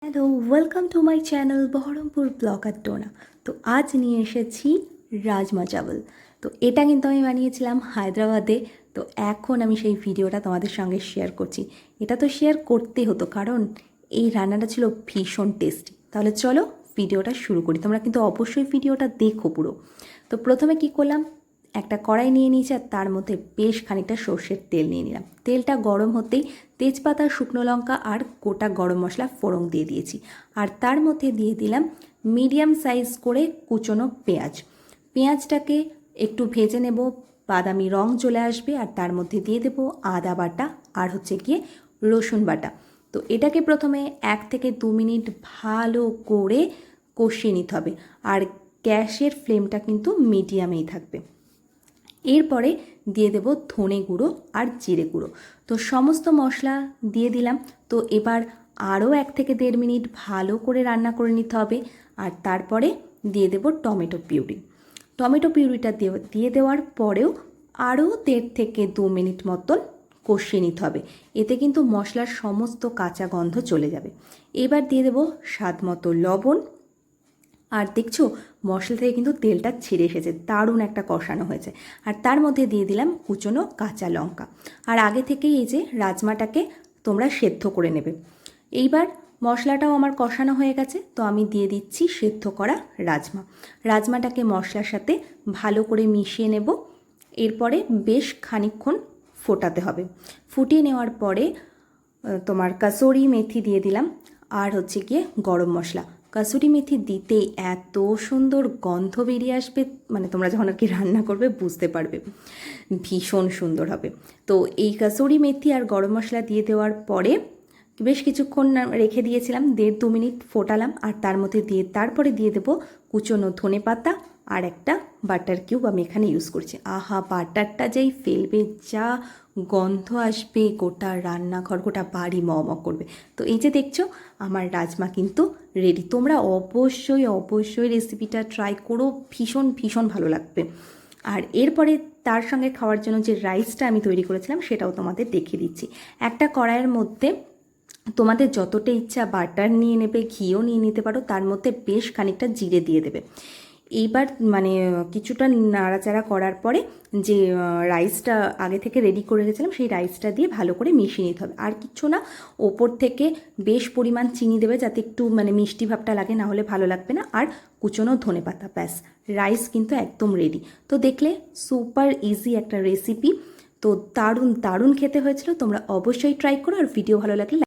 Hello, welcome to my channel Baharampur blogger Tona. তো আজ নিয়ে এসেছি রাজমা চাওয়াল। তো এটা কিন্তু আমি বানিয়েছিলাম হায়দ্রাবাদে। তো এখন আমি সেই ভিডিওটা তোমাদের সঙ্গে শেয়ার করছি। এটা তো শেয়ার করতে হতো কারণ এই রান্নাটা ছিল ভীষণ টেস্টি। তাহলে চলো ভিডিওটা শুরু করি, তোমরা কিন্তু অবশ্যই ভিডিওটা দেখো পুরো। তো প্রথমে কি করলাম, একটা কড়াই নিয়ে নিয়েছি আর তার মধ্যে বেশ খানিকটা সর্ষের তেল নিয়ে নিলাম। তেলটা গরম হতেই তেজপাতা, শুকনো লঙ্কা আর গোটা গরম মশলা ফোড়ন দিয়ে দিয়েছি। আর তার মধ্যে দিয়ে দিলাম মিডিয়াম সাইজ করে কুচনো পেঁয়াজ। পেঁয়াজটাকে একটু ভেজে নেব, বাদামি রং চলে আসবে। আর তার মধ্যে দিয়ে দেবো আদা বাটা আর গিয়ে রসুন বাটা। তো এটাকে প্রথমে 1 থেকে 2 মিনিট ভালো করে কষিয়ে নিতে হবে। আর গ্যাসের ফ্লেমটা কিন্তু মিডিয়ামেই থাকবে। এরপরে দিয়ে দেব ধনে গুঁড়ো আর জিরে গুঁড়ো। তো সমস্ত মশলা দিয়ে দিলাম। তো এবার আরও 1 থেকে 1.5 মিনিট ভালো করে রান্না করে নিতে হবে। আর তারপরে দিয়ে দেব টমেটো পিউরি। টমেটো পিউরিটা দিয়ে দেওয়ার পরেও আরও 1.5 থেকে 2 মিনিট মতন কষিয়ে নিতে হবে। এতে কিন্তু মশলার সমস্ত কাঁচা গন্ধ চলে যাবে। এবার দিয়ে দেব স্বাদ মতো লবণ। আর দেখছো মশলা থেকে কিন্তু তেলটা ছেড়ে এসেছে, দারুণ একটা কষানো হয়েছে। আর তার মধ্যে দিয়ে দিলাম কুচনো কাঁচা লঙ্কা। আর আগে থেকেই এই যে রাজমাটাকে তোমরা সেদ্ধ করে নেবে। এইবার মশলাটাও আমার কষানো হয়ে গেছে, তো আমি দিয়ে দিচ্ছি সেদ্ধ করা রাজমা। রাজমাটাকে মশলার সাথে ভালো করে মিশিয়ে নেব। এরপরে বেশ খানিকক্ষণ ফোটাতে হবে। ফুটিয়ে নেওয়ার পরে তোমার কাসুরি মেথি দিয়ে দিলাম আর গিয়ে গরম মশলা। কাসুরি মেথি দিতেই এত সুন্দর গন্ধ বেরিয়ে আসবে, মানে তোমরা যখন আর কি রান্না করবে বুঝতে পারবে, ভীষণ সুন্দর হবে। তো এই কাসুরি মেথি আর গরম মশলা দিয়ে দেওয়ার পরে বেশ কিছুক্ষণ রেখে দিয়েছিলাম, 1.5-2 মিনিট ফোটালাম। আর তার মধ্যে তারপরে দিয়ে দেবো কুচনো ধনে পাতা আর একটা বাটার কিউব আমি এখানে ইউজ করছি। আহা, বাটারটা যেই ফেলবে যা গন্ধ আসবে, গোটা রান্নাঘর গোটা বাড়ি ম করবে। তো এই যে দেখছো আমার রাজমা কিন্তু রেডি। তোমরা অবশ্যই অবশ্যই রেসিপিটা ট্রাই করো, ভীষণ ভীষণ ভালো লাগবে। আর এরপরে তার সঙ্গে খাওয়ার জন্য যে রাইসটা আমি তৈরি করেছিলাম সেটাও তোমাদের দেখিয়ে দিচ্ছি। একটা কড়াইয়ের মধ্যে তোমাদের যতটা ইচ্ছা বাটার নিয়ে নেবে, ঘিও নিয়ে নিতে পারো। তার মধ্যে বেশ খানিকটা জিরে দিয়ে দেবে। এইবার মানে কিছুটা নাড়াচাড়া করার পরে যে রাইসটা আগে থেকে রেডি করে রেখেছিলাম সেই রাইসটা দিয়ে ভালো করে মিশিয়ে নিতে হবে। আর কিচ্ছু না, ওপর থেকে বেশ পরিমাণ চিনি দেবে যাতে একটু মানে মিষ্টি ভাবটা লাগে, না হলে ভালো লাগবে না। আর কুচনো ধনেপাতা, ব্যাস রাইস কিন্তু একদম রেডি। তো দেখলে সুপার ইজি একটা রেসিপি। তো দারুণ দারুণ খেতে হয়েছিল। তোমরা অবশ্যই ট্রাই করো। আর ভিডিও ভালো লাগলে